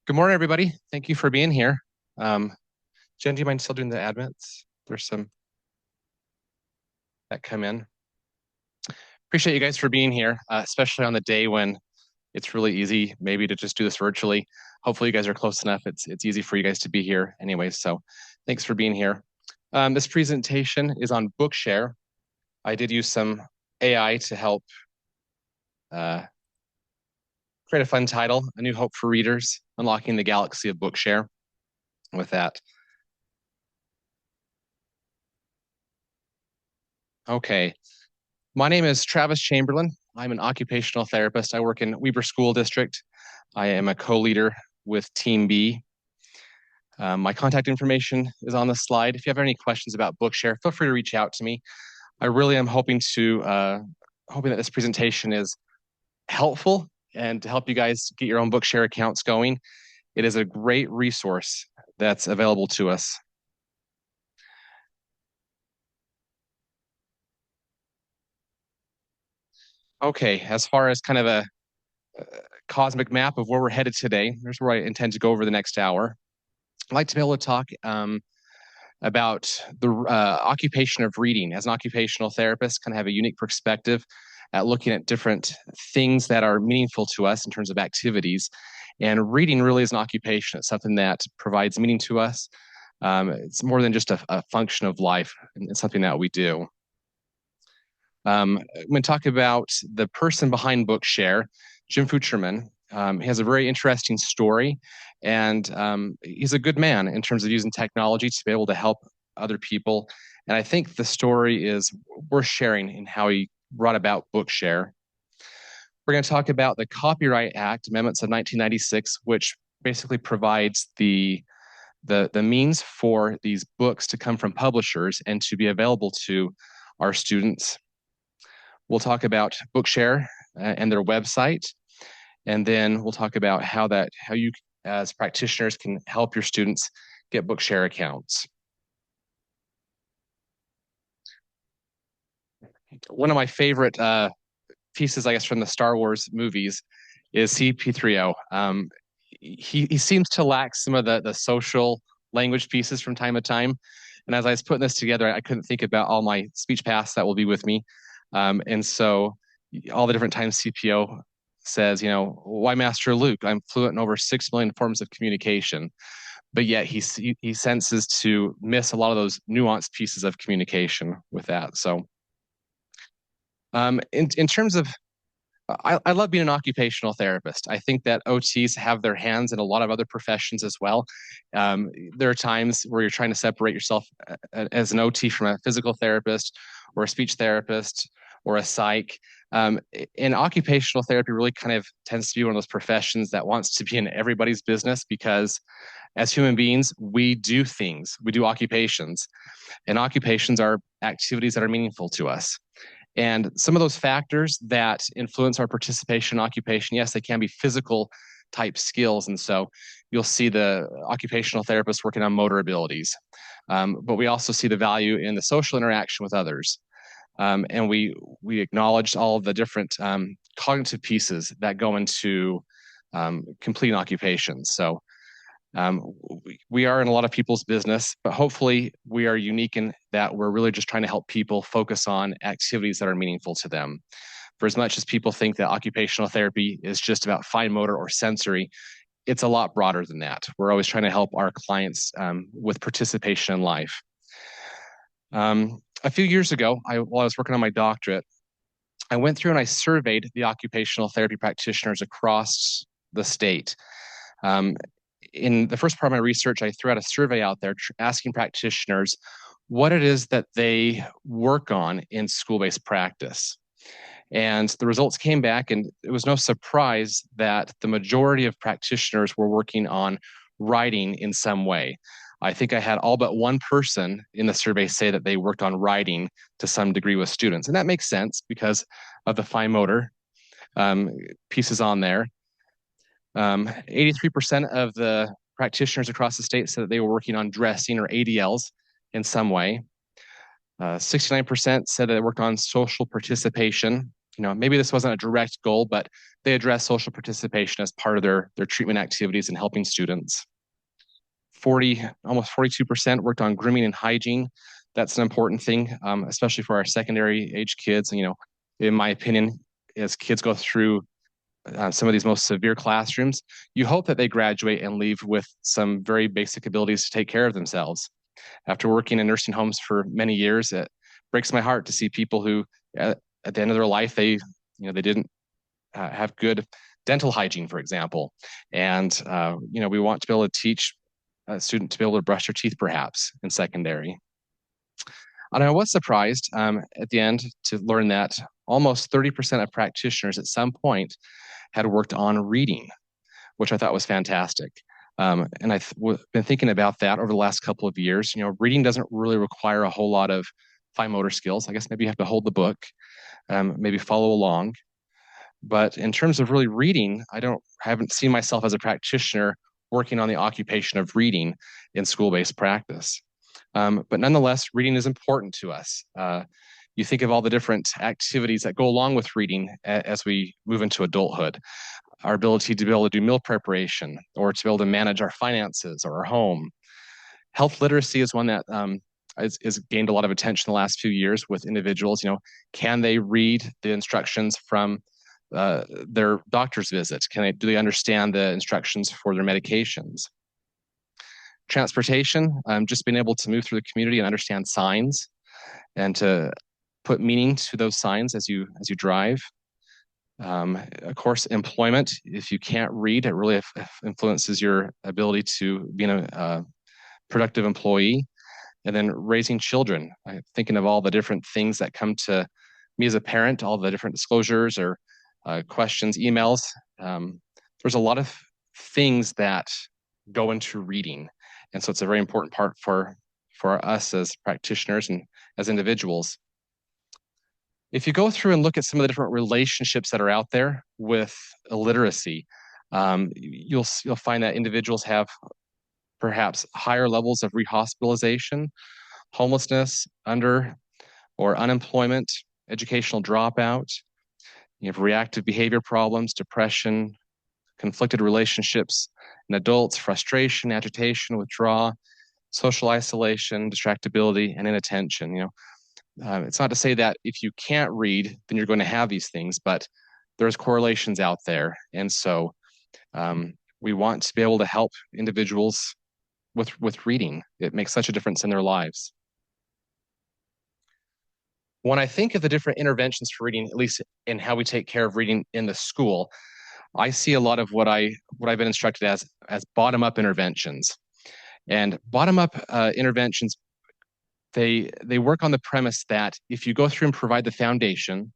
Good morning, everybody. Thank you for being here. Um, Jen, do you mind still doing the admins? There's some that come in. Appreciate you guys for being here, especially on the day when it's really easy maybe to just do this virtually. Hopefully you guys are close enough. It's easy for you guys to be here anyway. So thanks for being here. This presentation is on Bookshare. I did use some AI to help uh, create a fun title, A New Hope for Readers, Unlocking the Galaxy of Bookshare with that. Okay. My name is Travis Chamberlain. I'm an occupational therapist. I work in Weber School District. I am a co-leader with Team B. My contact information is on the slide. If you have any questions about Bookshare, feel free to reach out to me. I really am hoping that this presentation is helpful and to help you guys get your own Bookshare accounts going. It is a great resource that's available to us. Okay, as far as kind of a cosmic map of where we're headed today, here's where I intend to go over the next hour. I'd like to be able to talk about the occupation of reading. As an occupational therapist, kind of have a unique perspective at looking at different things that are meaningful to us in terms of activities. And reading really is an occupation. It's something that provides meaning to us. It's more than just a function of life, and it's something that we do. I'm going to talk about the person behind Bookshare, Jim Fucherman. He has a very interesting story, and he's a good man in terms of using technology to be able to help other people. And I think the story is worth sharing in how he brought about Bookshare. We're going to talk about the Copyright Act amendments of 1996, which basically provides the means for these books to come from publishers and to be available to our students. We'll talk about Bookshare and their website, and then we'll talk about how you as practitioners can help your students get Bookshare accounts. One of my favorite pieces, I guess, from the Star Wars movies is CP3O. He seems to lack some of the social language pieces from time to time. And as I was putting this together, I couldn't think about all my speech paths that will be with me. And so all the different times CPO says, why Master Luke? I'm fluent in over 6 million forms of communication. But yet he senses to miss a lot of those nuanced pieces of communication with that. So in terms of I love being an occupational therapist. I think that OTs have their hands in a lot of other professions as well. There are times where you're trying to separate yourself as an OT from a physical therapist or a speech therapist or a psych. And occupational therapy really kind of tends to be one of those professions that wants to be in everybody's business because as human beings, we do things, we do occupations, and occupations are activities that are meaningful to us. And some of those factors that influence our participation in occupation, yes, they can be physical type skills. And so you'll see the occupational therapist working on motor abilities. But we also see the value in the social interaction with others. And we acknowledge all of the different cognitive pieces that go into completing occupations. So we are in a lot of people's business, but hopefully we are unique in that we're really just trying to help people focus on activities that are meaningful to them. For as much as people think that occupational therapy is just about fine motor or sensory, it's a lot broader than that. We're always trying to help our clients with participation in life. A few years ago, while I was working on my doctorate, I went through and I surveyed the occupational therapy practitioners across the state. In the first part of my research, I threw out a survey out there asking practitioners what it is that they work on in school-based practice. And the results came back, and it was no surprise that the majority of practitioners were working on writing in some way. I think I had all but one person in the survey say that they worked on writing to some degree with students. And that makes sense because of the fine motor pieces on there. 83% of the practitioners across the state said that they were working on dressing or ADLs in some way. 69% said that they worked on social participation. maybe this wasn't a direct goal, but they address social participation as part of their treatment activities and helping students. Almost 42% worked on grooming and hygiene. That's an important thing, especially for our secondary age kids. In my opinion, as kids go through some of these most severe classrooms, you hope that they graduate and leave with some very basic abilities to take care of themselves. After working in nursing homes for many years, it breaks my heart to see people who, at the end of their life, they didn't have good dental hygiene, for example. And we want to be able to teach a student to be able to brush their teeth, perhaps in secondary. And I was surprised at the end to learn that almost 30% of practitioners at some point had worked on reading, which I thought was fantastic. And I've been thinking about that over the last couple of years. Reading doesn't really require a whole lot of fine motor skills. I guess maybe you have to hold the book, maybe follow along. But in terms of really reading, I haven't seen myself as a practitioner working on the occupation of reading in school-based practice. But nonetheless, reading is important to us. You think of all the different activities that go along with reading as we move into adulthood. Our ability to be able to do meal preparation or to be able to manage our finances or our home. Health literacy is one that is gained a lot of attention the last few years with individuals. Can they read the instructions from their doctor's visit? Do they understand the instructions for their medications? Transportation, just being able to move through the community and understand signs and to put meaning to those signs as you drive. Of course, employment, if you can't read, it really influences your ability to be a productive employee. And then raising children, thinking of all the different things that come to me as a parent, all the different disclosures or questions, emails. There's a lot of things that go into reading. And so it's a very important part for us as practitioners and as individuals. If you go through and look at some of the different relationships that are out there with illiteracy, you'll find that individuals have perhaps higher levels of rehospitalization, homelessness, under or unemployment, educational dropout. You have reactive behavior problems, depression, conflicted relationships in adults, frustration, agitation, withdrawal, social isolation, distractibility, and inattention. It's not to say that if you can't read, then you're going to have these things, but there's correlations out there. And so we want to be able to help individuals with reading. It makes such a difference in their lives. When I think of the different interventions for reading, at least in how we take care of reading in the school, I see a lot of what I've been instructed as bottom-up interventions. And bottom-up interventions, they work on the premise that if you go through and provide the foundation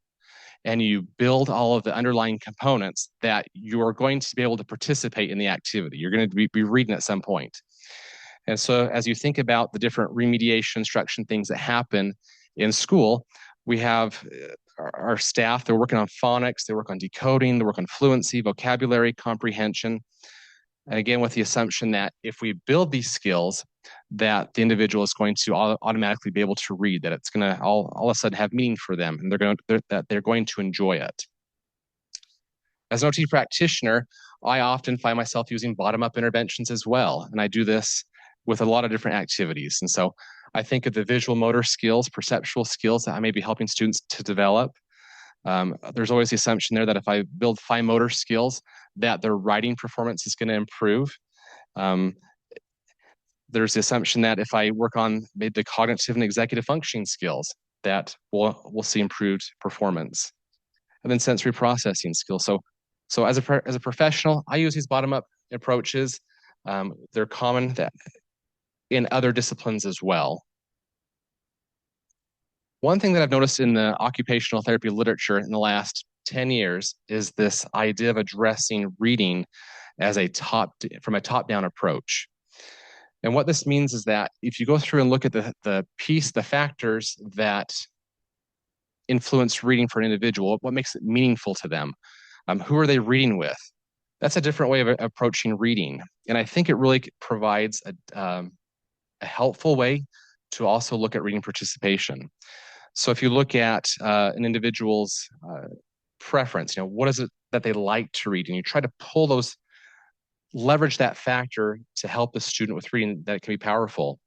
and you build all of the underlying components, that you are going to be able to participate in the activity. You're going to be reading at some point. And so as you think about the different remediation instruction things that happen in school, we have our staff, they're working on phonics, they work on decoding, they work on fluency, vocabulary, comprehension. And again, with the assumption that if we build these skills, that the individual is going to automatically be able to read, that it's going to all of a sudden have meaning for them, and that they're going to enjoy it. As an OT practitioner, I often find myself using bottom-up interventions as well, and I do this with a lot of different activities. And so I think of the visual motor skills, perceptual skills that I may be helping students to develop. There's always the assumption there that if I build fine motor skills, that their writing performance is going to improve. There's the assumption that if I work on maybe the cognitive and executive functioning skills, that we'll see improved performance. And then sensory processing skills. So as a professional, I use these bottom-up approaches. They're common in other disciplines as well. One thing that I've noticed in the occupational therapy literature in the last 10 years is this idea of addressing reading as from a top-down approach. And what this means is that if you go through and look at the factors that influence reading for an individual, what makes it meaningful to them, who are they reading with? That's a different way of approaching reading. And I think it really provides a helpful way to also look at reading participation. So if you look at an individual's preference. What is it that they like to read? And you try to leverage that factor to help the student with reading that can be powerful.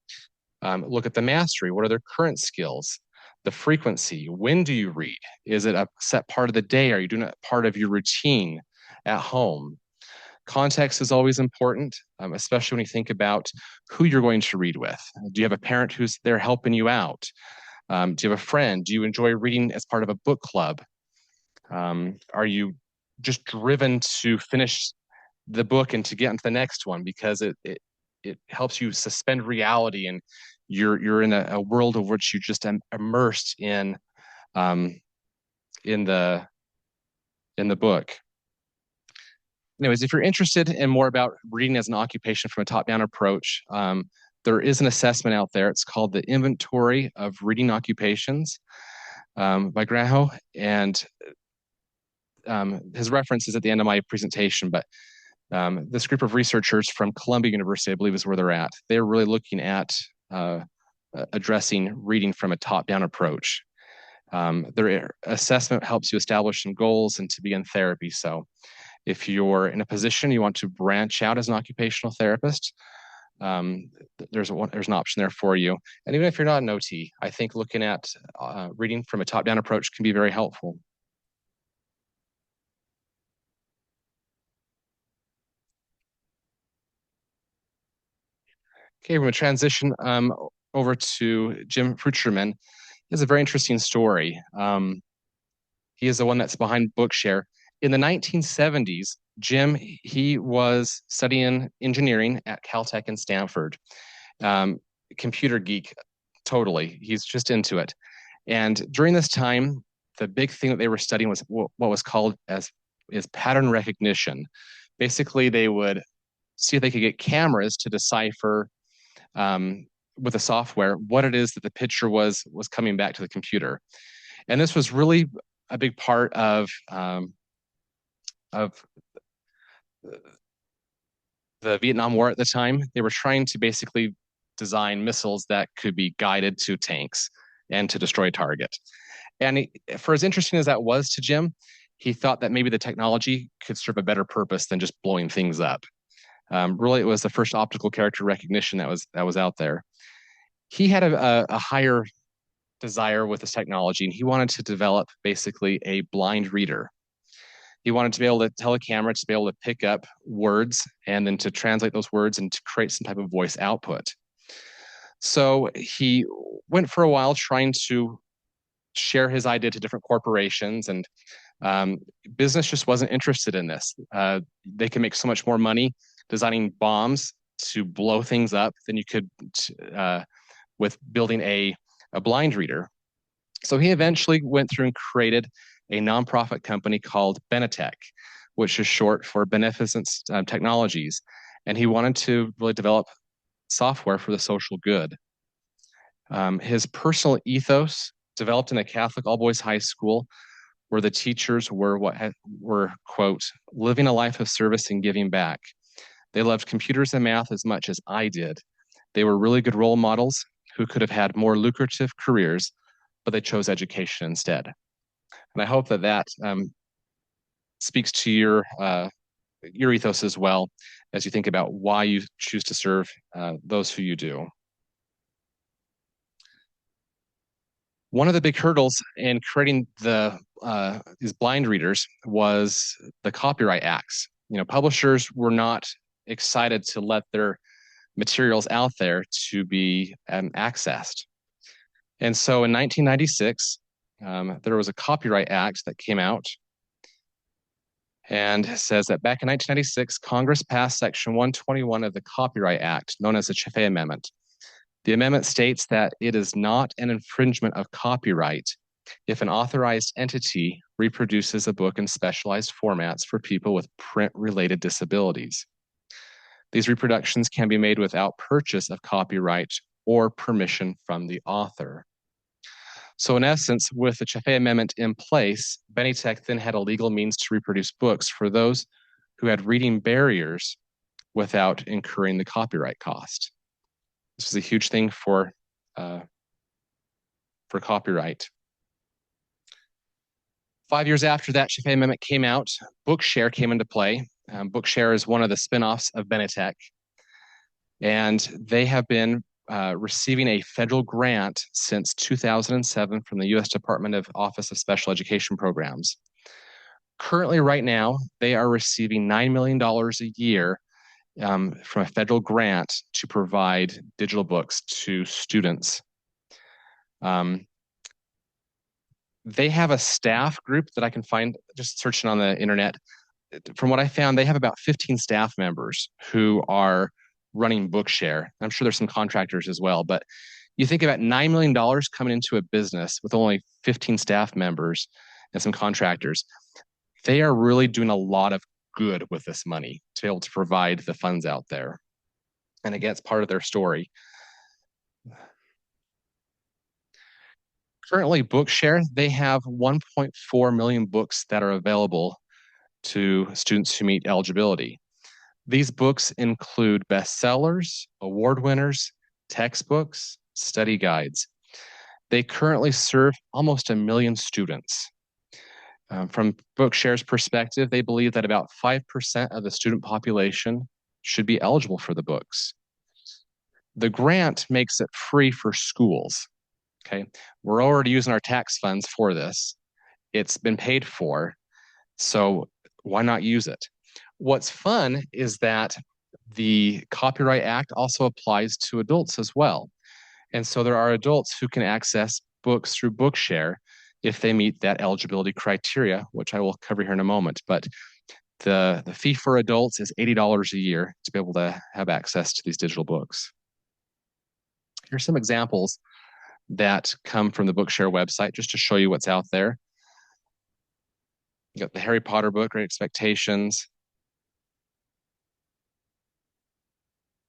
Look at the mastery. What are their current skills? The frequency. When do you read? Is it a set part of the day? Are you doing it part of your routine at home? Context is always important, especially when you think about who you're going to read with. Do you have a parent who's there helping you out? Do you have a friend? Do you enjoy reading as part of a book club? Are you just driven to finish the book and to get into the next one because it helps you suspend reality and you're in a world of which you just immersed um, in the book. Anyways, if you're interested in more about reading as an occupation from a top-down approach, there is an assessment out there. It's called the Inventory of Reading Occupations by Graho, and his reference is at the end of my presentation, but this group of researchers from Columbia University, I believe is where they're at. They're really looking at addressing reading from a top-down approach. Their assessment helps you establish some goals and to begin therapy. So if you're in a position you want to branch out as an occupational therapist, there's an option there for you. And even if you're not an OT, I think looking at reading from a top-down approach can be very helpful. Okay, we're going to transition over to Jim Frucherman. He has a very interesting story. He is the one that's behind Bookshare. In the 1970s, Jim, he was studying engineering at Caltech and Stanford. Computer geek, totally. He's just into it. And during this time, the big thing that they were studying was what was called is pattern recognition. Basically, they would see if they could get cameras to decipher with the software what it is that the picture was coming back to the computer. And this was really a big part of the Vietnam War at the time. They were trying to basically design missiles that could be guided to tanks and to destroy a target. And for as interesting as that was to Jim, he thought that maybe the technology could serve a better purpose than just blowing things up. Really, it was the first optical character recognition that was out there. He had a higher desire with this technology, and he wanted to develop basically a blind reader. He wanted to be able to tell a camera to be able to pick up words and then to translate those words and to create some type of voice output. So he went for a while trying to share his idea to different corporations, and business just wasn't interested in this. They can make so much more money designing bombs to blow things up than you could with building a blind reader. So he eventually went through and created a nonprofit company called Benetech, which is short for Beneficence Technologies. And he wanted to really develop software for the social good. His personal ethos developed in a Catholic all-boys high school where the teachers were, quote, living a life of service and giving back. They loved computers and math as much as I did. They were really good role models who could have had more lucrative careers, but they chose education instead. And I hope that speaks to your ethos as well as you think about why you choose to serve those who you do. One of the big hurdles in creating these blind readers was the Copyright Acts. Publishers were not excited to let their materials out there to be accessed. And so in 1996, there was a Copyright Act that came out and says that back in 1996, Congress passed Section 121 of the Copyright Act, known as the Chaffee Amendment. The amendment states that it is not an infringement of copyright if an authorized entity reproduces a book in specialized formats for people with print-related disabilities. These reproductions can be made without purchase of copyright or permission from the author. So in essence, with the Chaffee Amendment in place, Benetech then had a legal means to reproduce books for those who had reading barriers without incurring the copyright cost. This was a huge thing for copyright. 5 years after that Shafei Amendment came out, Bookshare came into play. Bookshare is one of the spinoffs of Benetech, and they have been receiving a federal grant since 2007 from the U.S. Department of Office of Special Education Programs. Currently, right now, they are receiving $9 million a year from a federal grant to provide digital books to students. They have a staff group that I can find just searching on the internet. From what I found, they have about 15 staff members who are running Bookshare. I'm sure there's some contractors as well, but you think about $9 million coming into a business with only 15 staff members and some contractors. They are really doing a lot of good with this money to be able to provide the funds out there. And again, it's part of their story. Currently, Bookshare, they have 1.4 million books that are available to students who meet eligibility. These books include bestsellers, award winners, textbooks, study guides. They currently serve almost 1 million students. From Bookshare's perspective, they believe that about 5% of the student population should be eligible for the books. The grant makes it free for schools. Okay, we're already using our tax funds for this. It's been paid for, so why not use it? What's fun is that the Copyright Act also applies to adults as well. And so there are adults who can access books through Bookshare if they meet that eligibility criteria, which I will cover here in a moment. But the fee for adults is $80 a year to be able to have access to these digital books. Here's some examples that come from the Bookshare website, just to show you what's out there. You got the Harry Potter book, Great Expectations.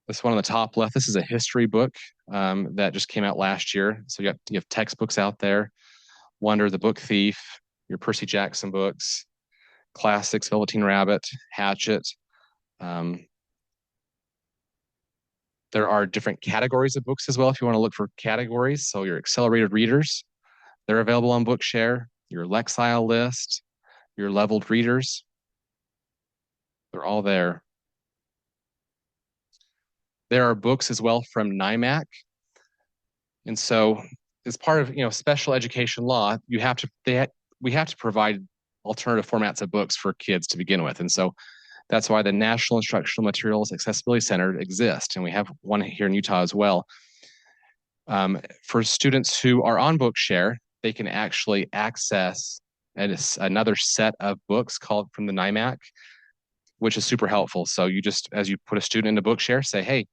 This one on the top left, this is a history book that just came out last year. So you have textbooks out there. Wonder, The Book Thief, your Percy Jackson books, classics, Velveteen Rabbit, Hatchet. There are different categories of books as well if you want to look for categories. So your accelerated readers, they're available on Bookshare. Your Lexile list, your leveled readers, they're all there. There are books as well from NIMAC. And so as part of special education law, we have to provide alternative formats of books for kids to begin with. And so that's why the National Instructional Materials Accessibility Center exists, and we have one here in Utah as well. For students who are on Bookshare, they can actually access another set of books called from the NIMAC, which is super helpful. So you just, as you put a student into Bookshare, say, hey,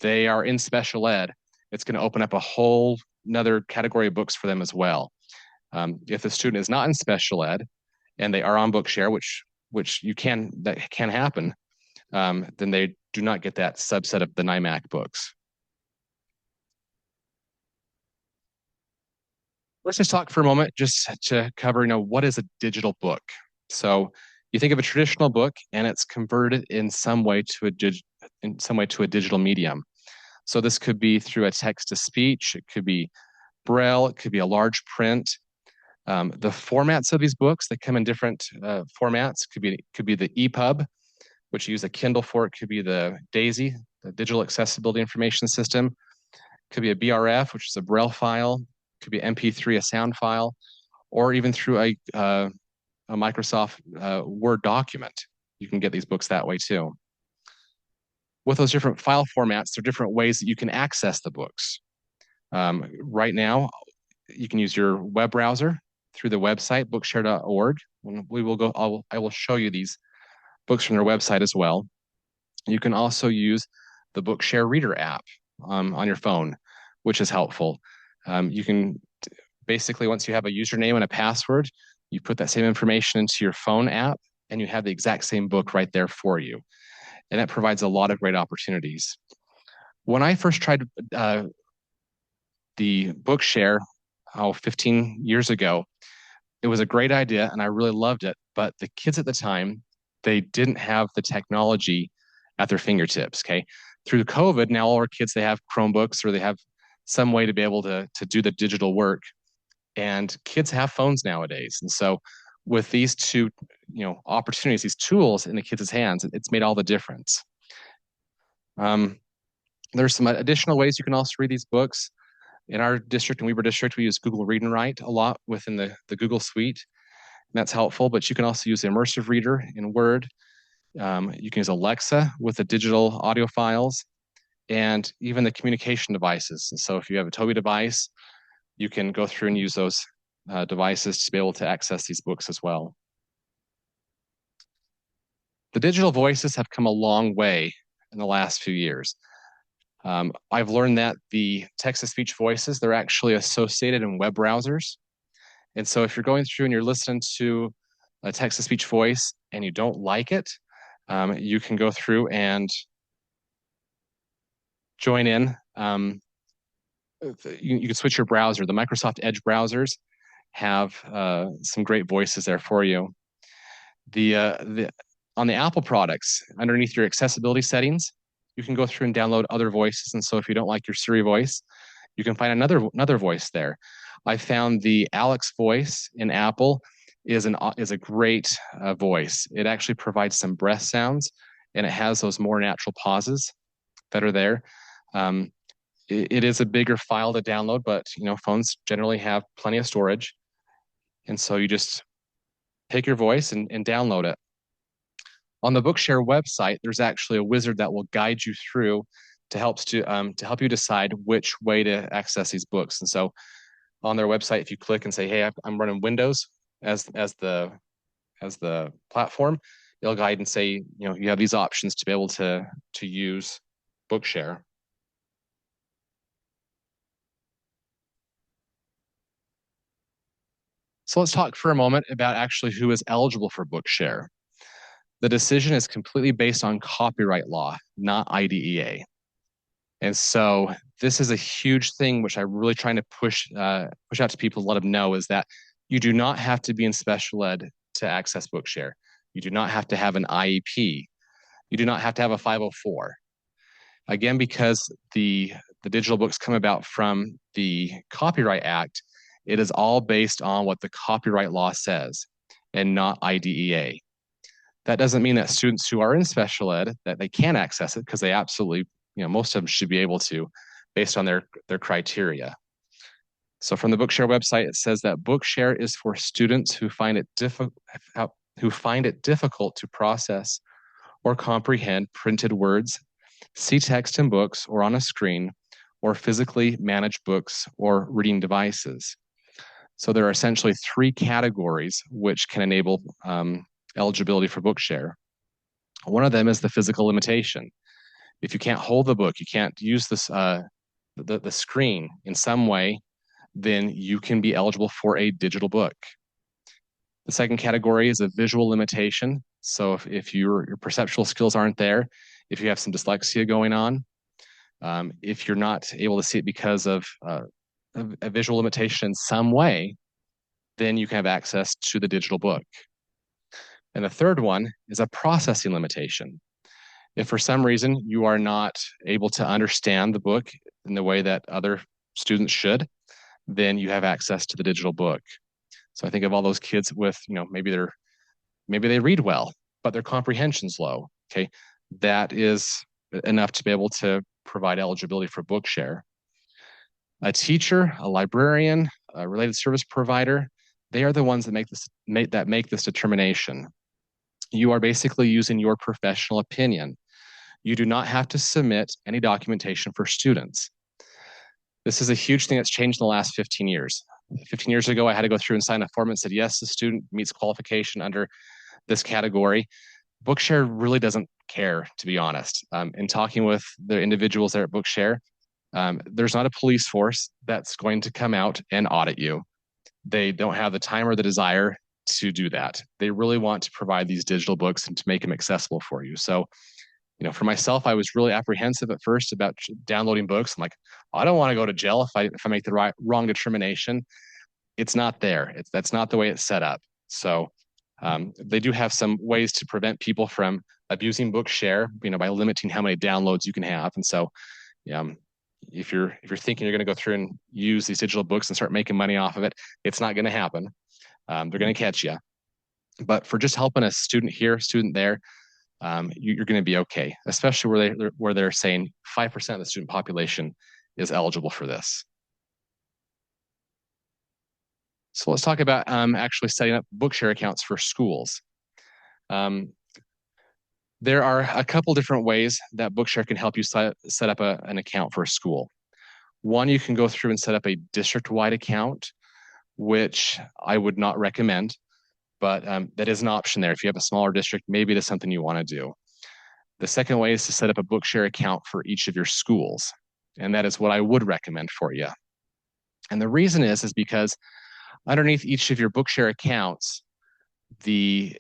they are in special ed. It's going to open up a whole another category of books for them as well. If the student is not in special ed and they are on Bookshare, which that can happen, then they do not get that subset of the NIMAC books. Let's just talk for a moment just to cover, what is a digital book? So you think of a traditional book and it's converted in some way to a digital medium. So this could be through a text to speech, it could be Braille, it could be a large print. The formats of these books, they come in different formats. Could be the EPUB, which you use a Kindle for. It could be the DAISY, the Digital Accessibility Information System. Could be a BRF, which is a Braille file. Could be MP3, a sound file, or even through a Microsoft Word document. You can get these books that way too. With those different file formats, there are different ways that you can access the books. Right now, you can use your web browser through the website, bookshare.org. I will show you these books from their website as well. You can also use the Bookshare Reader app on your phone, which is helpful. You can basically, once you have a username and a password, you put that same information into your phone app and you have the exact same book right there for you. And that provides a lot of great opportunities. When I first tried the Bookshare 15 years ago, it was a great idea and I really loved it. But the kids at the time, they didn't have the technology at their fingertips. Okay. Through COVID, now all our kids, they have Chromebooks or they have some way to be able to do the digital work. And kids have phones nowadays. And so with these two, opportunities, these tools in the kids' hands, it's made all the difference. Um, there's some additional ways you can also read these books. In our district, in Weber District, we use Google Read and Write a lot within the Google Suite. And that's helpful, but you can also use the Immersive Reader in Word. You can use Alexa with the digital audio files and even the communication devices. And so if you have a Tobii device, you can go through and use those devices to be able to access these books as well. The digital voices have come a long way in the last few years. I've learned that the text-to-speech voices, they're actually associated in web browsers. And so if you're going through and you're listening to a text-to-speech voice and you don't like it, you can go through and join in. You can switch your browser. The Microsoft Edge browsers have some great voices there for you. On the Apple products, underneath your accessibility settings, you can go through and download other voices. And so if you don't like your Siri voice, you can find another voice there. I found the Alex voice in Apple is a great voice. It actually provides some breath sounds, and it has those more natural pauses that are there. It is a bigger file to download, but phones generally have plenty of storage, and so you just take your voice and download it. On the Bookshare website, there's actually a wizard that will guide you through to help you decide which way to access these books. And so on their website, if you click and say, "Hey, I'm running Windows as the platform," it'll guide and say, you have these options to be able to use Bookshare. So let's talk for a moment about actually who is eligible for Bookshare. The decision is completely based on copyright law, not IDEA. And so this is a huge thing, which I'm really trying to push out to people, let them know, is that you do not have to be in special ed to access Bookshare. You do not have to have an IEP. You do not have to have a 504. Again, because the digital books come about from the Copyright Act, it is all based on what the copyright law says and not IDEA. That doesn't mean that students who are in special ed that they can access it, because they absolutely, most of them should be able to, based on their criteria. So from the Bookshare website, it says that Bookshare is for students who find it difficult to process or comprehend printed words, see text in books or on a screen, or physically manage books or reading devices. So there are essentially three categories which can enable eligibility for Bookshare. One of them is the physical limitation. If you can't hold the book, you can't use this the screen in some way, then you can be eligible for a digital book. The second category is a visual limitation. So if your perceptual skills aren't there, if you have some dyslexia going on, if you're not able to see it because of a visual limitation in some way, then you can have access to the digital book. And the third one is a processing limitation. If for some reason you are not able to understand the book in the way that other students should, then you have access to the digital book. So I think of all those kids with, maybe they read well, but their comprehension's low. Okay, that is enough to be able to provide eligibility for Bookshare. A teacher, a librarian, a related service provider, they are the ones that make this determination. You are basically using your professional opinion. You do not have to submit any documentation for students. This is a huge thing that's changed in the last 15 years. 15 years ago, I had to go through and sign a form that said, yes, the student meets qualification under this category. Bookshare really doesn't care, to be honest. In talking with the individuals there at Bookshare, there's not a police force that's going to come out and audit you. They don't have the time or the desire to do that. They really want to provide these digital books and to make them accessible for you. So, for myself, I was really apprehensive at first about downloading books. I'm like, I don't want to go to jail if I make the wrong determination. It's not there. That's not the way it's set up. So they do have some ways to prevent people from abusing Bookshare, by limiting how many downloads you can have. And so, if you're thinking you're going to go through and use these digital books and start making money off of it, it's not going to happen. They're going to catch you. But for just helping a student here, student there, you're going to be okay, especially where they're saying 5% of the student population is eligible for this. So let's talk about actually setting up Bookshare accounts for schools. Um, there are a couple different ways that Bookshare can help you set up an account for a school. One, you can go through and set up a district-wide account, which I would not recommend, but that is an option there. If you have a smaller district, maybe that's something you want to do. The second way is to set up a Bookshare account for each of your schools, and that is what I would recommend for you. And the reason is because underneath each of your Bookshare accounts, the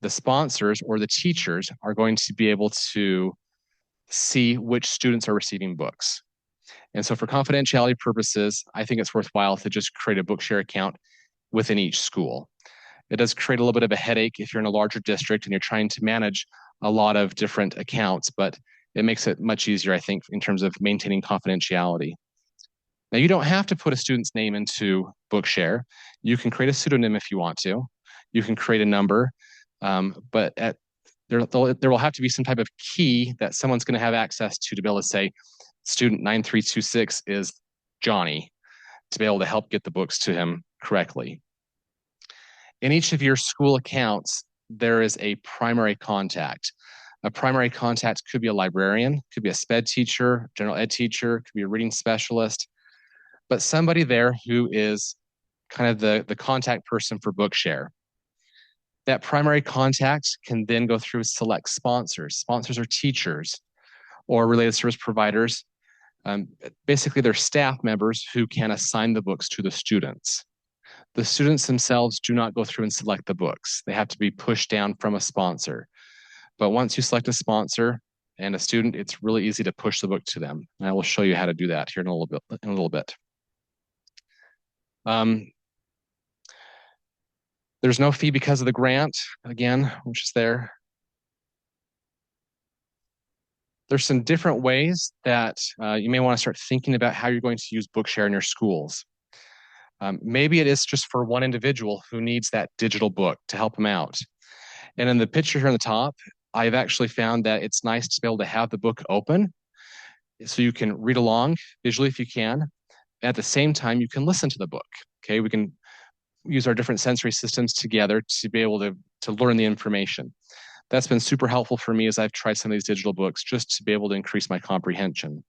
sponsors or the teachers are going to be able to see which students are receiving books. And so for confidentiality purposes, I think it's worthwhile to just create a Bookshare account within each school. It does create a little bit of a headache if you're in a larger district and you're trying to manage a lot of different accounts, but it makes it much easier, I think, in terms of maintaining confidentiality. Now, you don't have to put a student's name into Bookshare. You can create a pseudonym if you want to. You can create a number, but there will have to be some type of key that someone's going to have access to be able to say, student 9326 is Johnny, to be able to help get the books to him correctly. In each of your school accounts, there is a primary contact. A primary contact could be a librarian, could be a SPED teacher, general ed teacher, could be a reading specialist, but somebody there who is kind of the contact person for Bookshare. That primary contact can then go through select sponsors. Sponsors are teachers or related service providers. Basically, they're staff members who can assign the books to the students. The students themselves do not go through and select the books. They have to be pushed down from a sponsor. But once you select a sponsor and a student, it's really easy to push the book to them. And I will show you how to do that here in a little bit. There's no fee because of the grant, again, which is there. There's some different ways that you may want to start thinking about how you're going to use Bookshare in your schools. Maybe it is just for one individual who needs that digital book to help them out. And in the picture here on the top, I've actually found that it's nice to be able to have the book open so you can read along visually if you can. At the same time, you can listen to the book. Okay, we can use our different sensory systems together to be able to learn the information. That's been super helpful for me as I've tried some of these digital books just to be able to increase my comprehension.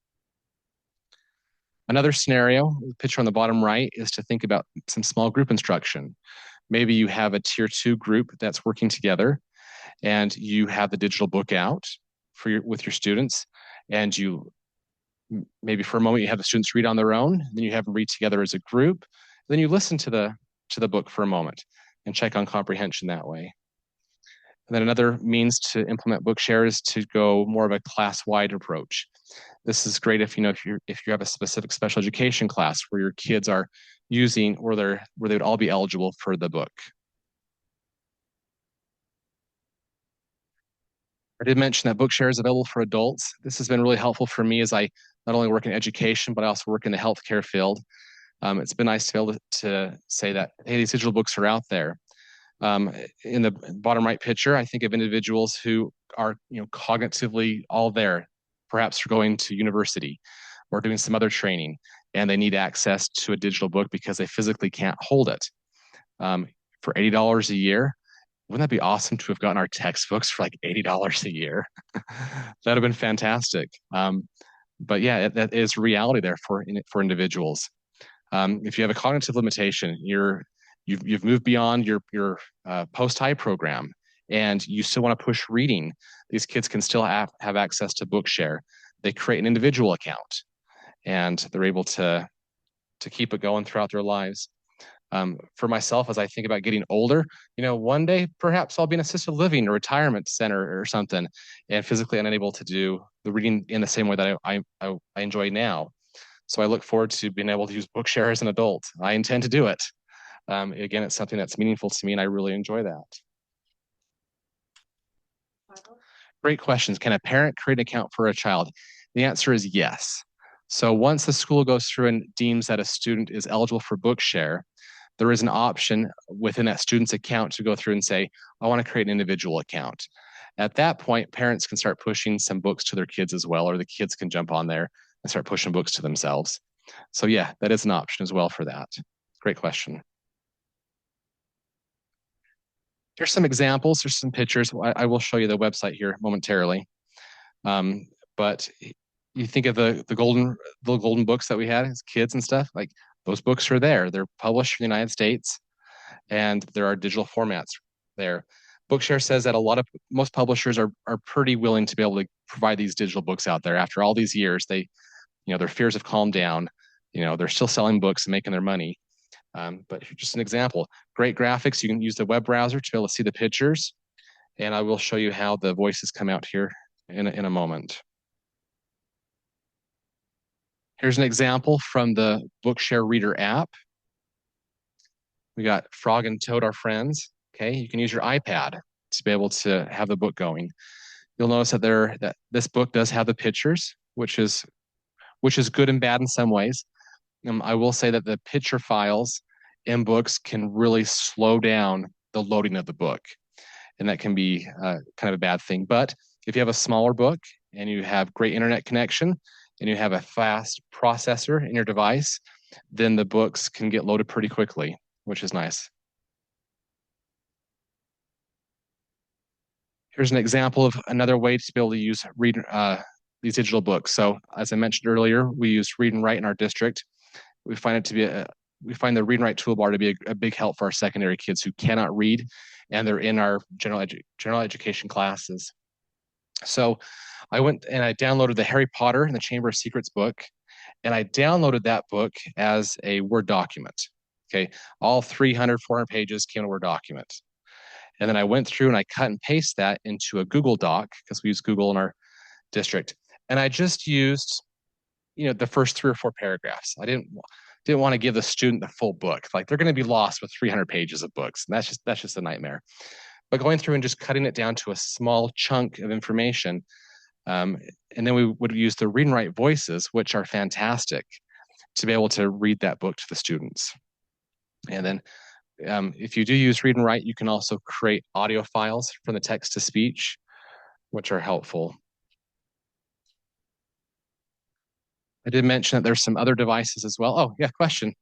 Another scenario, the picture on the bottom right, is to think about some small group instruction. Maybe you have a tier 2 group that's working together and you have the digital book out with your students, and you maybe for a moment you have the students read on their own, then you have them read together as a group, then you listen to the book for a moment and check on comprehension that way. And then another means to implement Bookshare is to go more of a class-wide approach. This is great if you have a specific special education class where your kids are using where they would all be eligible for the book. I did mention that Bookshare is available for adults. This has been really helpful for me as I not only work in education, but I also work in the healthcare field. It's been nice to be able to say that, hey, these digital books are out there. In the bottom right picture, I think of individuals who are, cognitively all there, perhaps for going to university or doing some other training, and they need access to a digital book because they physically can't hold it. For $80 a year, wouldn't that be awesome to have gotten our textbooks for like $80 a year? That'd have been fantastic. But yeah, that is reality there for individuals. If you have a cognitive limitation, you've moved beyond your post-high program, and you still want to push reading, these kids can still have access to Bookshare. They create an individual account, and they're able to keep it going throughout their lives. For myself, as I think about getting older, one day perhaps I'll be in assisted living or retirement center or something, and physically unable to do the reading in the same way that I enjoy now. So I look forward to being able to use Bookshare as an adult. I intend to do it. Again, it's something that's meaningful to me, and I really enjoy that. Great questions. Can a parent create an account for a child? The answer is yes. So once the school goes through and deems that a student is eligible for Bookshare, there is an option within that student's account to go through and say, I want to create an individual account. At that point, parents can start pushing some books to their kids as well, or the kids can jump on there and start pushing books to themselves. So yeah, that is an option as well for that. Great question. Here's some examples. There's some pictures. I will show you the website here momentarily. Um, but you think of the golden books that we had as kids and stuff, like those books are there. They're published in the United States, and there are digital formats there. Bookshare says that most publishers are pretty willing to be able to provide these digital books out there. After all these years, their fears have calmed down. They're still selling books and making their money. But here's just an example. Great graphics. You can use the web browser to be able to see the pictures. And I will show you how the voices come out here in a moment. Here's an example from the Bookshare Reader app. We got Frog and Toad, our friends. Okay, you can use your iPad to be able to have the book going. You'll notice that this book does have the pictures, which is good and bad in some ways. I will say that the picture files in books can really slow down the loading of the book, and that can be kind of a bad thing. But if you have a smaller book and you have great internet connection and you have a fast processor in your device, then the books can get loaded pretty quickly, which is nice. Here's an example of another way to be able to use these digital books. So as I mentioned earlier, we use Read and Write in our district. We find the Read and Write toolbar to be a big help for our secondary kids who cannot read, and they're in our general education classes. So I went and I downloaded the Harry Potter and the Chamber of Secrets book, and I downloaded that book as a Word document. Okay, all 300, 400 pages came in a Word document. And then I went through and I cut and paste that into a Google Doc, because we use Google in our district. And I just used, the first 3 or 4 paragraphs. I didn't want to give the student the full book. Like, they're going to be lost with 300 pages of books. And that's just a nightmare. But going through and just cutting it down to a small chunk of information. And then we would use the Read and Write voices, which are fantastic, to be able to read that book to the students. And then if you do use Read and Write, you can also create audio files from the text to speech, which are helpful. I did mention that there's some other devices as well. Oh, yeah, question.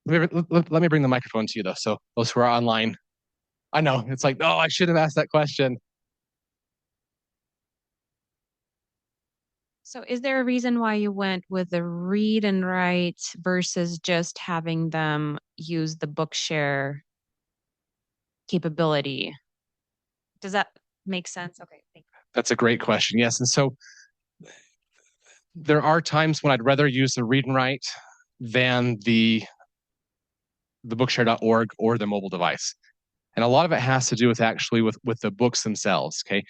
Let me bring the microphone to you, though, so those who are online. I know, it's like, oh, I should have asked that question. So is there a reason why you went with the Read and Write versus just having them use the Bookshare capability? Does that make sense? Okay, thank you. That's a great question. Yes. And so there are times when I'd rather use the Read and Write than the bookshare.org or the mobile device. And a lot of it has to do with actually with the books themselves. Okay.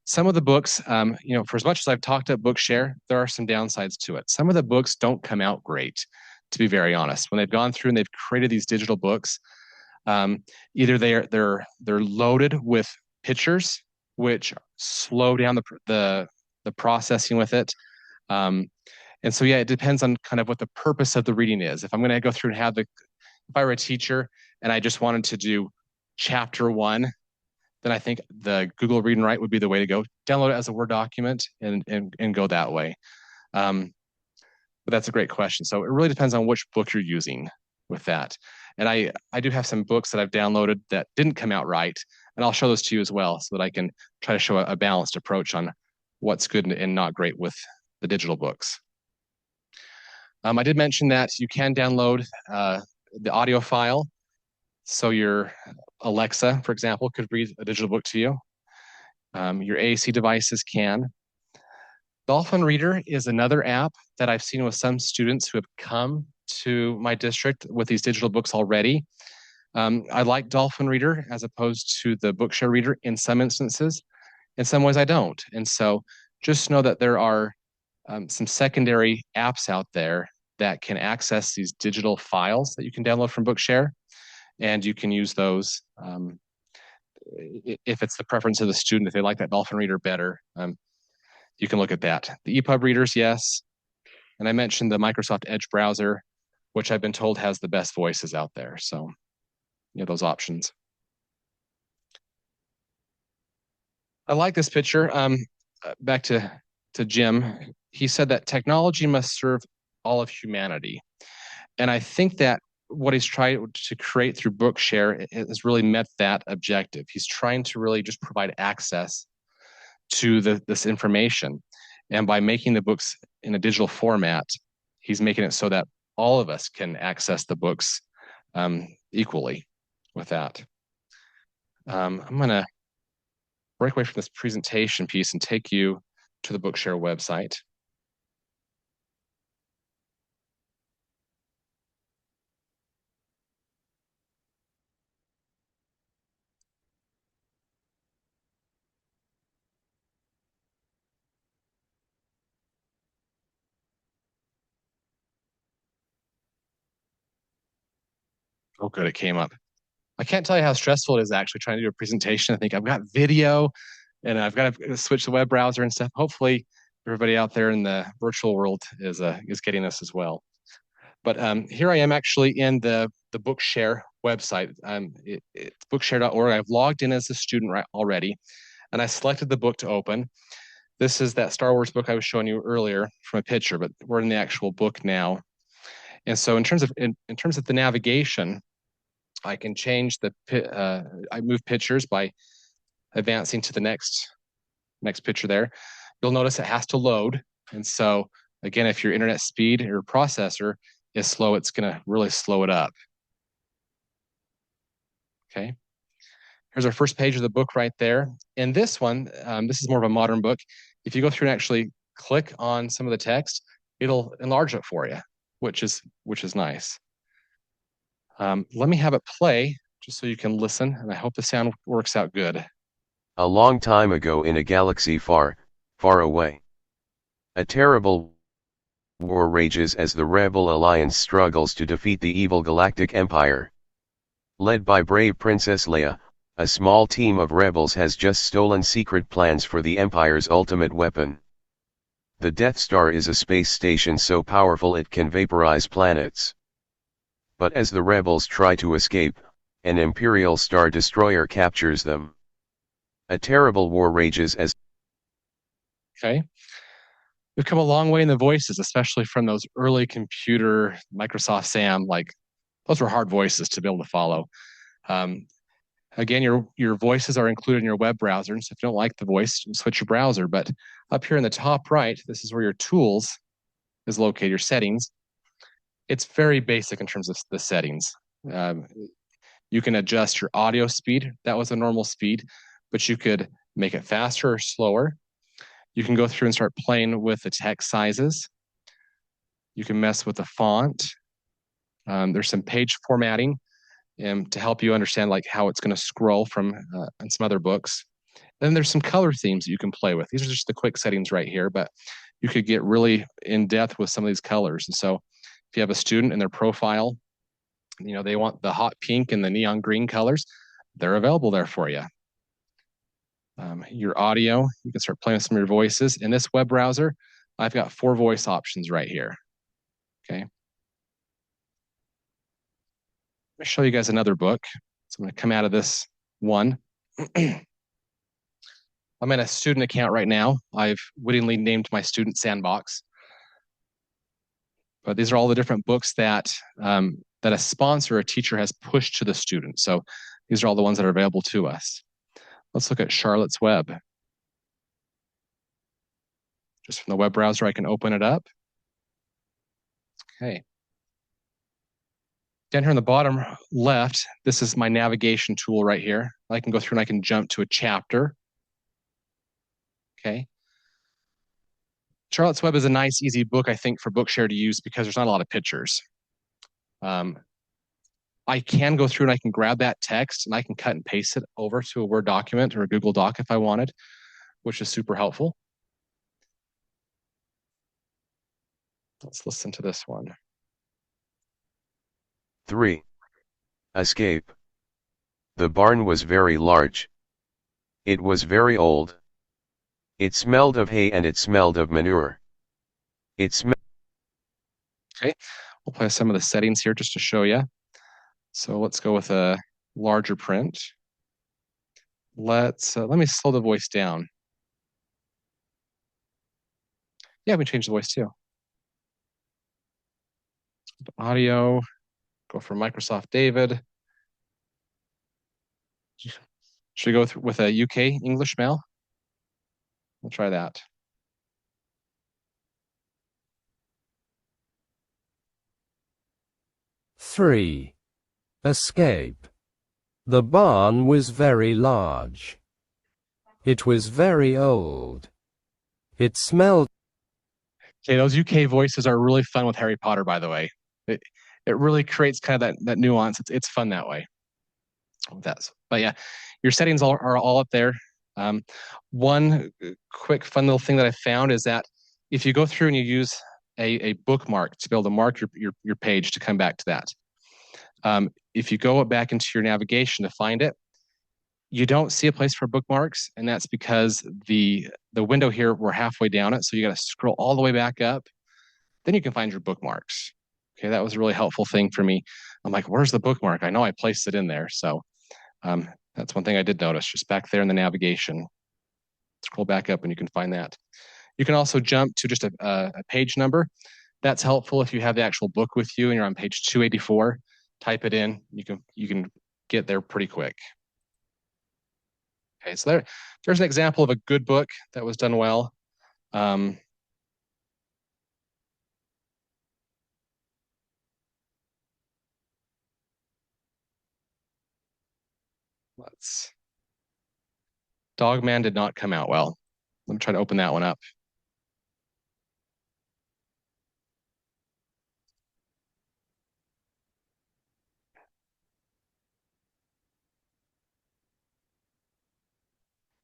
Some of the books, for as much as I've talked at Bookshare, there are some downsides to it. Some of the books don't come out great, to be very honest. When they've gone through and they've created these digital books, either they're loaded with pictures, which slow down the processing with it. And so, yeah, it depends on kind of what the purpose of the reading is. If I'm going to go through and if I were a teacher and I just wanted to do chapter 1, then I think the Google Read and Write would be the way to go. Download it as a Word document and go that way. But that's a great question. So it really depends on which book you're using with that. And I do have some books that I've downloaded that didn't come out right, and I'll show those to you as well, so that I can try to show a balanced approach on what's good and not great with the digital books. I did mention that you can download the audio file. So your Alexa, for example, could read a digital book to you. Your AAC devices can. Dolphin Reader is another app that I've seen with some students who have come to my district with these digital books already. I like Dolphin Reader as opposed to the Bookshare Reader in some instances. In some ways, I don't. And so just know that there are some secondary apps out there that can access these digital files that you can download from Bookshare, and you can use those if it's the preference of the student, if they like that Dolphin Reader better. You can look at that. The EPUB readers, yes. And I mentioned the Microsoft Edge browser. which I've been told has the best voices out there. So, those options. I like this picture. Back to Jim. He said that technology must serve all of humanity. And I think that what he's trying to create through Bookshare has really met that objective. He's trying to really just provide access to this information. And by making the books in a digital format, he's making it so that all of us can access the books equally with that. I'm going to break away from this presentation piece and take you to the Bookshare website. Oh, good, it came up. I can't tell you how stressful it is actually trying to do a presentation. I think I've got video and I've got to switch the web browser and stuff. Hopefully, everybody out there in the virtual world is getting this as well. But here I am actually in the Bookshare website. It's bookshare.org. I've logged in as a student already, and I selected the book to open. This is that Star Wars book I was showing you earlier from a picture, but we're in the actual book now. And so in terms of the navigation, I can change I move pictures by advancing to the next picture there. You'll notice it has to load. And so again, if your internet speed or processor is slow, it's going to really slow it up. Okay. Here's our first page of the book right there. And this one, this is more of a modern book. If you go through and actually click on some of the text, it'll enlarge it for you, which is nice. Let me have it play just so you can listen, and I hope the sound works out good. A long time ago in a galaxy far, far away, a terrible war rages as the Rebel Alliance struggles to defeat the evil Galactic Empire. Led by brave Princess Leia, a small team of rebels has just stolen secret plans for the Empire's ultimate weapon. The Death Star is a space station so powerful it can vaporize planets. But as the rebels try to escape, an Imperial Star Destroyer captures them. A terrible war rages as... Okay. We've come a long way in the voices, especially from those early computer Microsoft SAM, like those were hard voices to be able to follow. Again, your voices are included in your web browser. So if you don't like the voice, switch your browser. But up here in the top right, this is where your tools is located, your settings. It's very basic in terms of the settings. You can adjust your audio speed. That was a normal speed, but you could make it faster or slower. You can go through and start playing with the text sizes. You can mess with the font. There's some page formatting to help you understand like how it's going to scroll from on some other books. Then there's some color themes that you can play with. These are just the quick settings right here, but you could get really in depth with some of these colors. And so if you have a student in their profile, they want the hot pink and the neon green colors, they're available there for you. Your audio, you can start playing with some of your voices. In this web browser, I've got 4 voice options right here. Okay. Let me show you guys another book. So I'm going to come out of this one. I'm in a student account right now. I've wittingly named my student Sandbox. But these are all the different books that that a sponsor, a teacher has pushed to the student. So these are all the ones that are available to us. Let's look at Charlotte's Web. Just from the web browser, I can open it up. Okay. Down here on the bottom left, this is my navigation tool right here. I can go through and I can jump to a chapter. Okay. Charlotte's Web is a nice, easy book, I think, for Bookshare to use because there's not a lot of pictures. I can go through and I can grab that text and I can cut and paste it over to a Word document or a Google Doc if I wanted, which is super helpful. Let's listen to this one. 3. Escape. The barn was very large. It was very old. It smelled of hay and it smelled of manure. It smelled... Okay. We'll play some of the settings here just to show you. So let's go with a larger print. Let me slow the voice down. Yeah, we changed the voice too. Audio, go for Microsoft David. Should we go with a UK English mail? We'll try that. Three. Escape. The barn was very large. It was very old. It smelled. Okay, those UK voices are really fun with Harry Potter, by the way. It really creates kind of that nuance. It's fun that way. But yeah, your settings are all up there. One quick fun little thing that I found is that if you go through and you use a bookmark to be able to mark your page to come back to that. If you go back into your navigation to find it, you don't see a place for bookmarks, and that's because the window here, we're halfway down it, so you got to scroll all the way back up. Then you can find your bookmarks. Okay, that was a really helpful thing for me. I'm like, where's the bookmark? I know I placed it in there. So that's one thing I did notice, just back there in the navigation. Scroll back up and you can find that. You can also jump to just a page number. That's helpful if you have the actual book with you and you're on page 284. Type it in. You can get there pretty quick. Okay, so there's an example of a good book that was done well. Dogman did not come out well. Let me try to open that one up.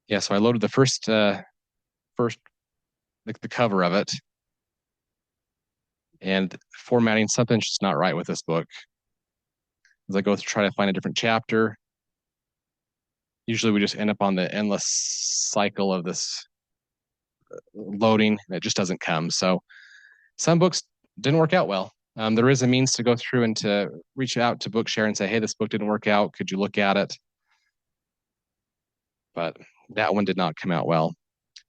Yeah, so I loaded the first the cover of it, and formatting, something's just not right with this book. As I go to try to find a different chapter, usually we just end up on the endless cycle of this loading, and it just doesn't come. So some books didn't work out well. There is a means to go through and to reach out to Bookshare and say, hey, this book didn't work out. Could you look at it? But that one did not come out well.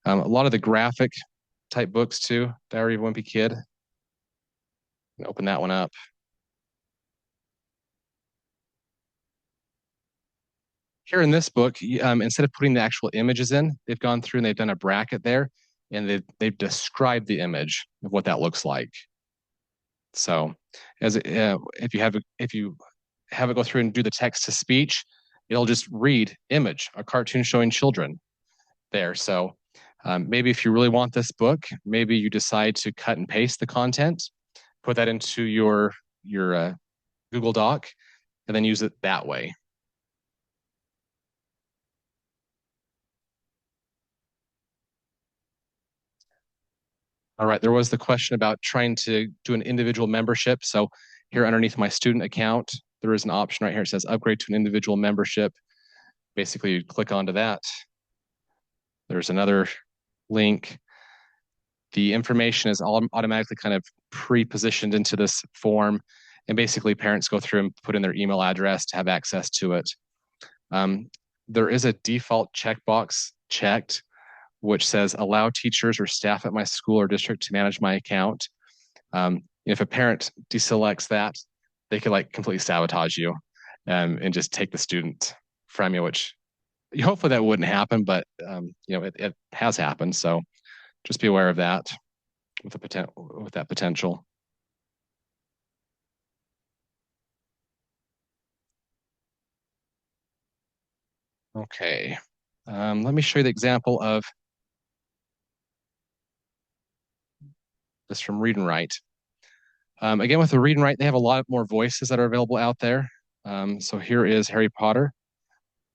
A lot of the graphic type books too, Diary of a Wimpy Kid. Open that one up. Here in this book, instead of putting the actual images in, they've gone through and they've done a bracket there, and they've described the image of what that looks like. So, if you have it go through and do the text to speech, it'll just read image, a cartoon showing children there. So maybe if you really want this book, maybe you decide to cut and paste the content, put that into your Google Doc, and then use it that way. All right, there was the question about trying to do an individual membership. So here underneath my student account, there is an option right here. It says upgrade to an individual membership. Basically, you click onto that. There's another link. The information is all automatically kind of pre-positioned into this form. And basically, parents go through and put in their email address to have access to it. There is a default checkbox checked, which says allow teachers or staff at my school or district to manage my account. If a parent deselects that, they could like completely sabotage you and just take the student from you, which hopefully that wouldn't happen, but it has happened. So just be aware of that with that potential. Okay, let me show you the example of this from Read and Write. Again, with the Read and Write, they have a lot more voices that are available out there. So here is Harry Potter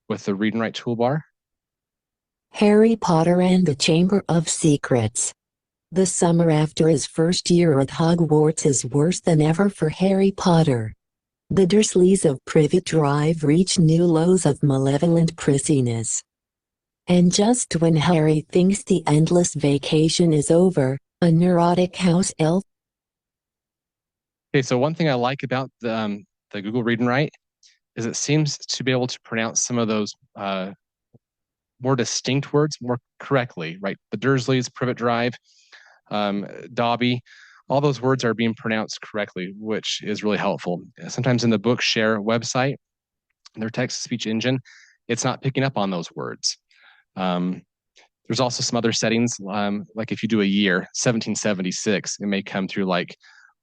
with the Read and Write toolbar. Harry Potter and the Chamber of Secrets. The summer after his first year at Hogwarts is worse than ever for Harry Potter. The Dursleys of Privet Drive reach new lows of malevolent prissiness. And just when Harry thinks the endless vacation is over, a neurotic house elf Okay, so one thing I like about the Google Read and Write is it seems to be able to pronounce some of those more distinct words more correctly, right? The Dursleys, Privet Drive, Dobby, all those words are being pronounced correctly, which is really helpful. Sometimes in the Bookshare website, their text-to-speech engine, it's not picking up on those words. There's also some other settings, like if you do a year, 1776, it may come through like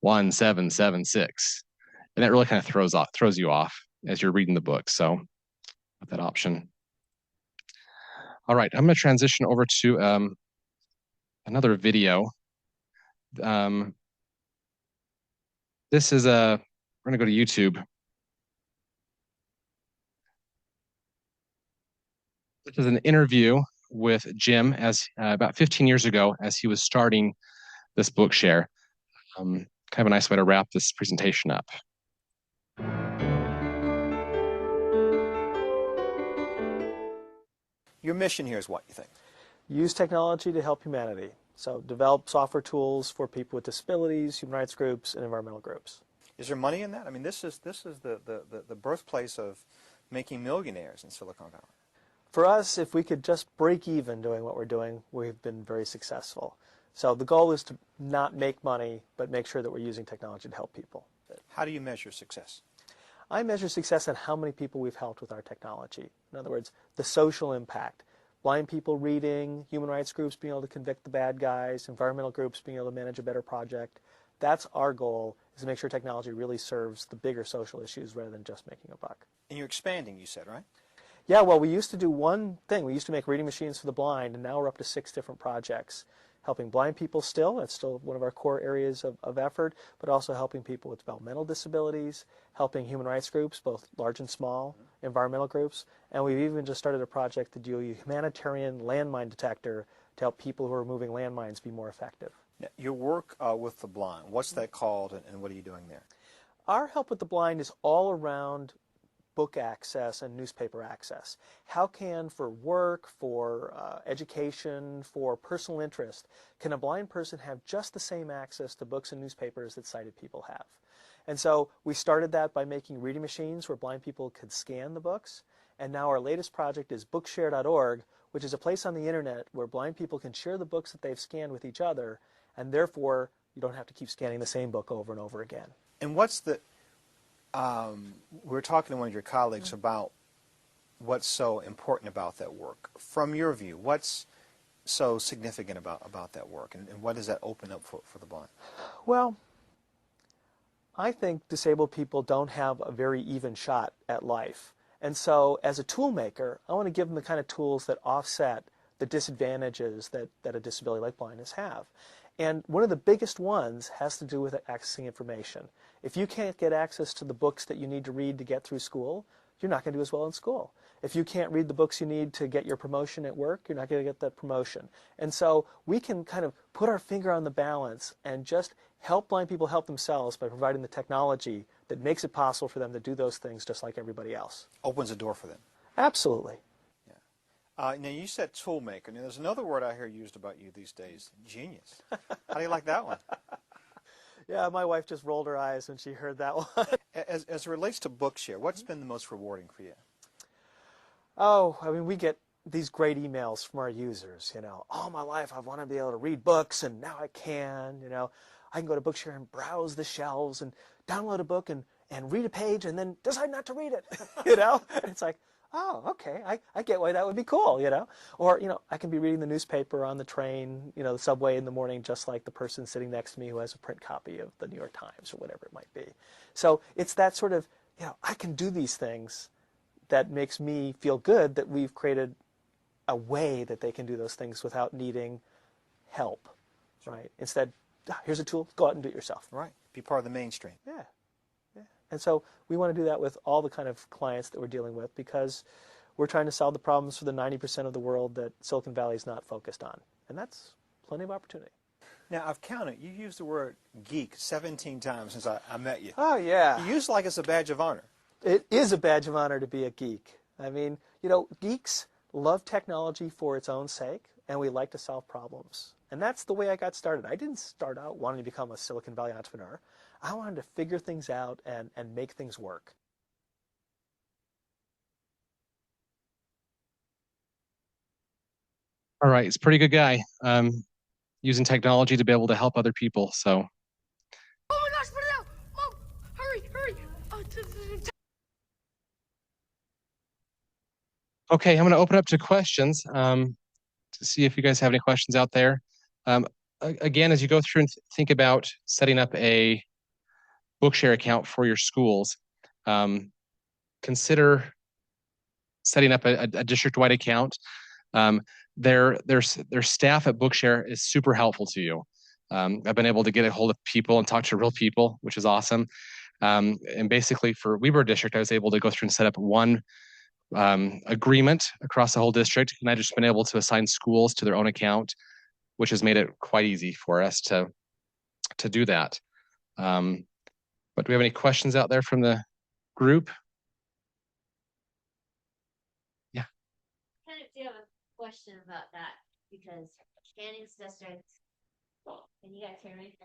1776, and that really kind of throws you off as you're reading the book. So, with that option. All right, I'm going to transition over to another video. This is we're going to go to YouTube. This is an interview with Jim as about 15 years ago as he was starting this Bookshare. Kind of a nice way to wrap this presentation up. Your mission here is what, you think? Use technology to help humanity. So develop software tools for people with disabilities, human rights groups, and environmental groups. Is there money in that? I mean, this is the birthplace of making millionaires in Silicon Valley. For us, if we could just break even doing what we're doing, we've been very successful. So the goal is to not make money, but make sure that we're using technology to help people. How do you measure success? I measure success on how many people we've helped with our technology. In other words, the social impact. Blind people reading, human rights groups being able to convict the bad guys, environmental groups being able to manage a better project. That's our goal, is to make sure technology really serves the bigger social issues rather than just making a buck. And you're expanding, you said, right? Yeah, well, we used to do one thing. We used to make reading machines for the blind, and now we're up to 6 different projects. Helping blind people still, that's still one of our core areas of effort, but also helping people with developmental disabilities, helping human rights groups, both large and small, environmental groups, and we've even just started a project to do a humanitarian landmine detector to help people who are moving landmines be more effective. Now, your work with the blind, what's that called, and what are you doing there? Our help with the blind is all around book access and newspaper access. How can, for work, for education, for personal interest, can a blind person have just the same access to books and newspapers that sighted people have? And so we started that by making reading machines where blind people could scan the books. And now our latest project is Bookshare.org, which is a place on the internet where blind people can share the books that they've scanned with each other, and therefore you don't have to keep scanning the same book over and over again. And what's the... we were talking to one of your colleagues about what's so important about that work. From your view, what's so significant about that work, and what does that open up for the blind? Well, I think disabled people don't have a very even shot at life. And so as a tool maker, I want to give them the kind of tools that offset the disadvantages that a disability like blindness have. And one of the biggest ones has to do with accessing information. If you can't get access to the books that you need to read to get through school, you're not going to do as well in school. If you can't read the books you need to get your promotion at work, you're not going to get that promotion. And so we can kind of put our finger on the balance and just help blind people help themselves by providing the technology that makes it possible for them to do those things just like everybody else. Opens a door for them. Absolutely. Now, you said tool maker. Now, there's another word I hear used about you these days, genius. How do you like that one? Yeah, my wife just rolled her eyes when she heard that one. As it relates to Bookshare, what's been the most rewarding for you? Oh, I mean, we get these great emails from our users, you know. All my life I've wanted to be able to read books, and now I can, you know. I can go to Bookshare and browse the shelves and download a book and read a page and then decide not to read it, you know. And it's like, oh, okay, I get why that would be cool, you know. Or, you know, I can be reading the newspaper on the train, you know, the subway in the morning, just like the person sitting next to me who has a print copy of the New York Times or whatever it might be. So it's that sort of, you know, I can do these things that makes me feel good that we've created a way that they can do those things without needing help, right? Instead, here's a tool, go out and do it yourself. Right, be part of the mainstream. Yeah. And so we want to do that with all the kind of clients that we're dealing with because we're trying to solve the problems for the 90% of the world that Silicon Valley is not focused on. And that's plenty of opportunity. Now, I've counted. You used the word geek 17 times since I met you. Oh, yeah. You used it like it's a badge of honor. It is a badge of honor to be a geek. I mean, you know, geeks love technology for its own sake, and we like to solve problems. And that's the way I got started. I didn't start out wanting to become a Silicon Valley entrepreneur. I wanted to figure things out and make things work. All right, he's a pretty good guy. Using technology to be able to help other people. So. Oh my gosh, put it out! Mom, hurry, hurry! Okay, I'm going to open up to questions to see if you guys have any questions out there. Again, as you go through and think about setting up a Bookshare account for your schools, consider setting up a district-wide account. Their staff at Bookshare is super helpful to you. I've been able to get a hold of people and talk to real people, which is awesome. And basically for Weber District, I was able to go through and set up one agreement across the whole district. And I've just been able to assign schools to their own account, which has made it quite easy for us to do that. But do we have any questions out there from the group? Yeah. I kind of do have a question about that because Canning's district, can you guys hear me?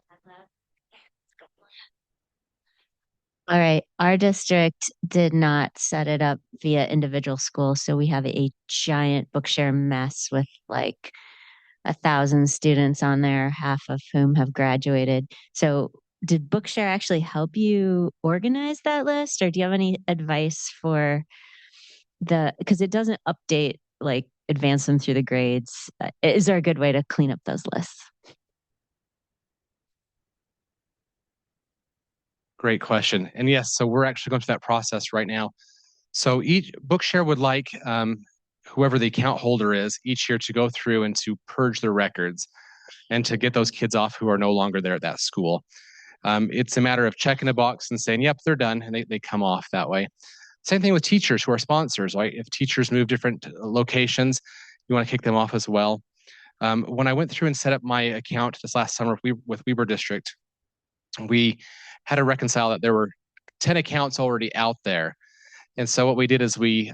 All right. Our district did not set it up via individual schools. So we have a giant Bookshare mess with like 1,000 students on there, half of whom have graduated. So did Bookshare actually help you organize that list, or do you have any advice for because it doesn't update, like advance them through the grades? Is there a good way to clean up those lists? Great question. And yes, so we're actually going through that process right now. So each Bookshare would like whoever the account holder is each year to go through and to purge their records and to get those kids off who are no longer there at that school. It's a matter of checking a box and saying, yep, they're done, and they come off that way. Same thing with teachers who are sponsors, right? If teachers move different locations, you want to kick them off as well. When I went through and set up my account this last summer with Weber District, we had to reconcile that there were 10 accounts already out there. And so what we did is we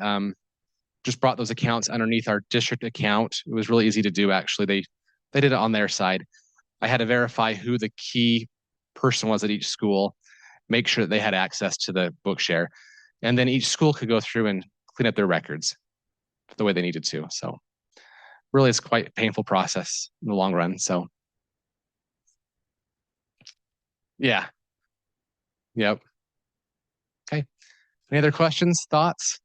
just brought those accounts underneath our district account. It was really easy to do, actually. They did it on their side. I had to verify who the key person was at each school, make sure that they had access to the Bookshare. And then each school could go through and clean up their records the way they needed to. So really, it's quite a painful process in the long run. So yeah. Yep. Okay. Any other questions, thoughts?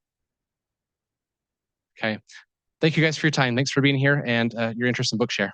Okay. Thank you guys for your time. Thanks for being here and your interest in Bookshare.